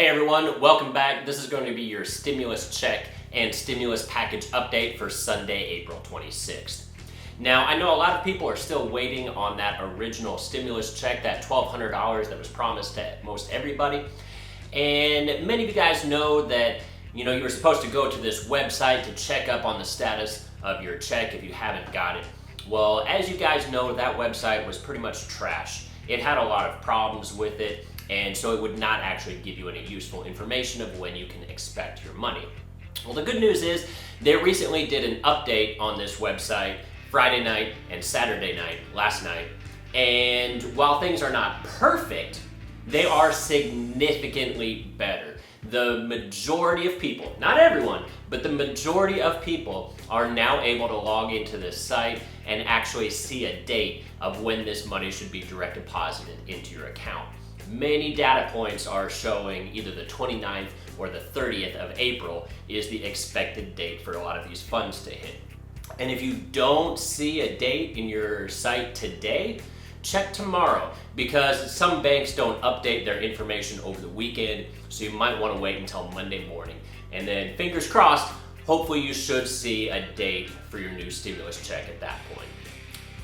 Hey everyone, welcome back. This is going to be your stimulus check and stimulus package update for Sunday, April 26th. Now, I know a lot of people are still waiting on that original stimulus check, that $1,200 that was promised to most everybody. And many of you guys know that you were supposed to go to this website to check up on the status of your check if you haven't got it. Well, as you guys know, that website was pretty much trash. It had a lot of problems with it, and so it would not actually give you any useful information of when you can expect your money. Well, the good news is they recently did an update on this website Friday night and Saturday night, last night, and while things are not perfect, they are significantly better. The majority of people, not everyone, but the majority of people are now able to log into this site and actually see a date of when this money should be direct deposited into your account. Many data points are showing either the 29th or the 30th of April is the expected date for a lot of these funds to hit. And if you don't see a date in your site today, check tomorrow, because some banks don't update their information over the weekend, so you might want to wait until Monday morning. And then fingers crossed, hopefully you should see a date for your new stimulus check at that point.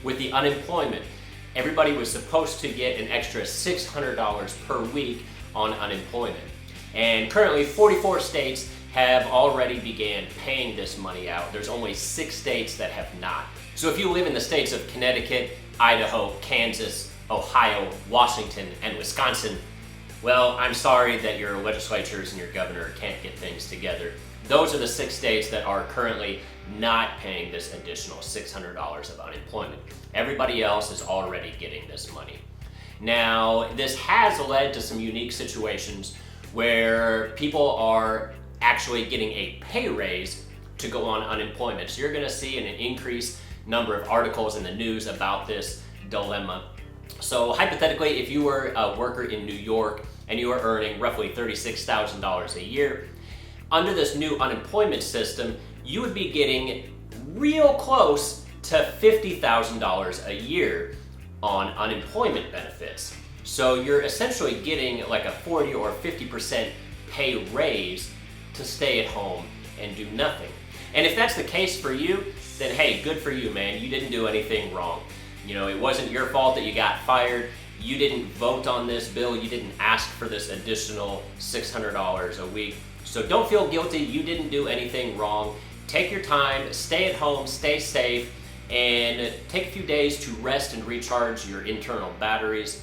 With the unemployment, everybody was supposed to get an extra $600 per week on unemployment. And currently 44 states have already began paying this money out. There's only 6 states that have not. So if you live in the states of Connecticut, Idaho, Kansas, Ohio, Washington, and Wisconsin, well, I'm sorry that your legislatures and your governor can't get things together. Those are the 6 states that are currently not paying this additional $600 of unemployment. Everybody else is already getting this money. Now, this has led to some unique situations where people are actually getting a pay raise to go on unemployment. So you're gonna see an increased number of articles in the news about this dilemma. So hypothetically, if you were a worker in New York and you were earning roughly $36,000 a year, under this new unemployment system, you would be getting real close to $50,000 a year on unemployment benefits. So you're essentially getting like a 40 or 50% pay raise to stay at home and do nothing. And if that's the case for you, then hey, good for you, man. You didn't do anything wrong. It wasn't your fault that you got fired. You didn't vote on this bill. You didn't ask for this additional $600 a week. So don't feel guilty. You didn't do anything wrong. Take your time, stay at home, stay safe, and take a few days to rest and recharge your internal batteries.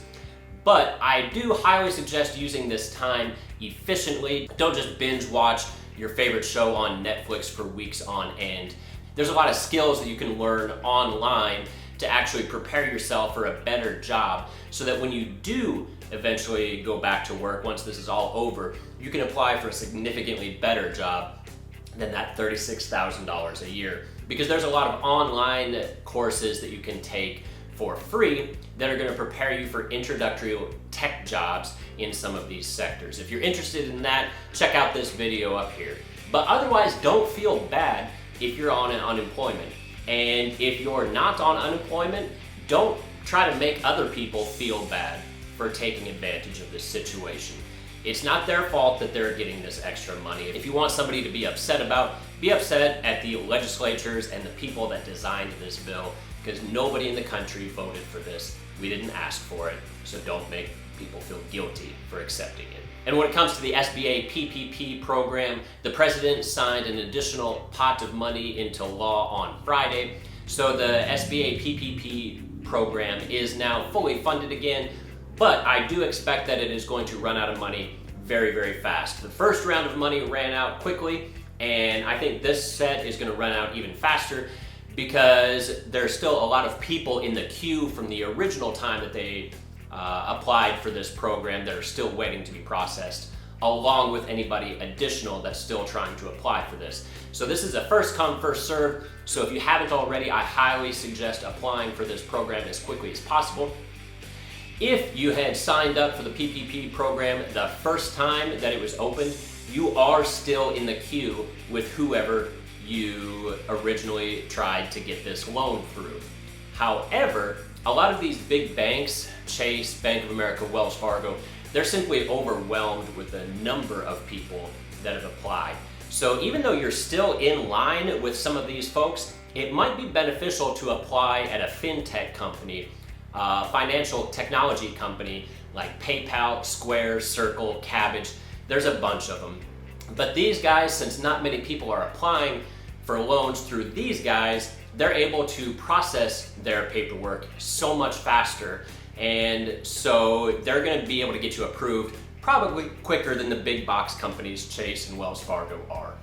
But I do highly suggest using this time efficiently. Don't just binge watch your favorite show on Netflix for weeks on end. There's a lot of skills that you can learn online to actually prepare yourself for a better job, so that when you do eventually go back to work, once this is all over, you can apply for a significantly better job than that $36,000 a year. Because there's a lot of online courses that you can take for free that are going to prepare you for introductory tech jobs in some of these sectors. If you're interested in that, check out this video up here. But otherwise, don't feel bad if you're on unemployment. And if you're not on unemployment, don't try to make other people feel bad for taking advantage of this situation. It's not their fault that they're getting this extra money. If you want somebody to be upset about, be upset at the legislatures and the people that designed this bill, because nobody in the country voted for this. We didn't ask for it, so don't make people feel guilty for accepting it. And when it comes to the SBA PPP program, the president signed an additional pot of money into law on Friday. So the SBA PPP program is now fully funded again, but I do expect that it is going to run out of money very, very fast. The first round of money ran out quickly, and I think this set is going to run out even faster, because there's still a lot of people in the queue from the original time that they applied for this program that are still waiting to be processed, along with anybody additional that's still trying to apply for this. So this is a first come, first serve. So if you haven't already, I highly suggest applying for this program as quickly as possible. If you had signed up for the PPP program the first time that it was opened, you are still in the queue with whoever you originally tried to get this loan through. However, a lot of these big banks, Chase, Bank of America, Wells Fargo, they're simply overwhelmed with the number of people that have applied. So even though you're still in line with some of these folks, it might be beneficial to apply at a fintech company, financial technology company like PayPal, Square, Circle, Cabbage. There's a bunch of them. But these guys, since not many people are applying for loans through these guys, they're able to process their paperwork so much faster. And so they're going to be able to get you approved probably quicker than the big box companies Chase and Wells Fargo are.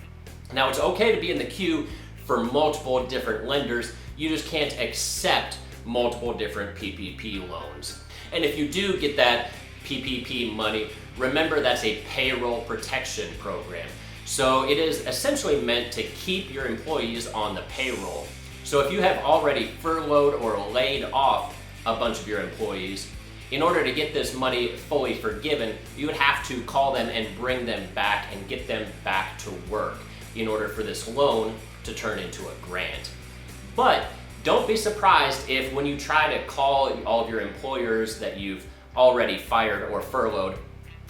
Now, it's okay to be in the queue for multiple different lenders. You just can't accept multiple different PPP loans. And if you do get that PPP money, remember that's a payroll protection program. So it is essentially meant to keep your employees on the payroll. So if you have already furloughed or laid off a bunch of your employees, in order to get this money fully forgiven, you would have to call them and bring them back and get them back to work in order for this loan to turn into a grant. But don't be surprised if when you try to call all of your employers that you've already fired or furloughed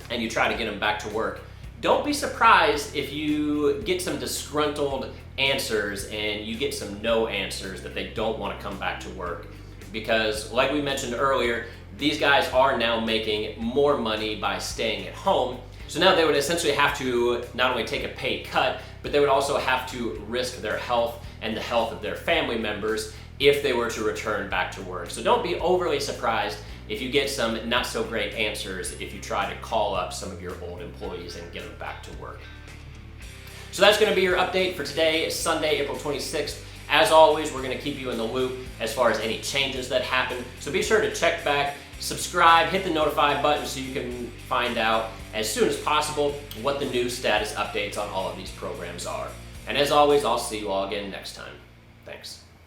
and you try to get them back to work, don't be surprised if you get some disgruntled answers and you get some no answers that they don't want to come back to work. Because like we mentioned earlier, these guys are now making more money by staying at home. So now they would essentially have to not only take a pay cut, but they would also have to risk their health and the health of their family members if they were to return back to work. So don't be overly surprised if you get some not so great answers if you try to call up some of your old employees and get them back to work. So that's going to be your update for today, Sunday, April 26th. As always, we're going to keep you in the loop as far as any changes that happen. So be sure to check back, subscribe, hit the notify button so you can find out as soon as possible what the new status updates on all of these programs are. And as always, I'll see you all again next time. Thanks.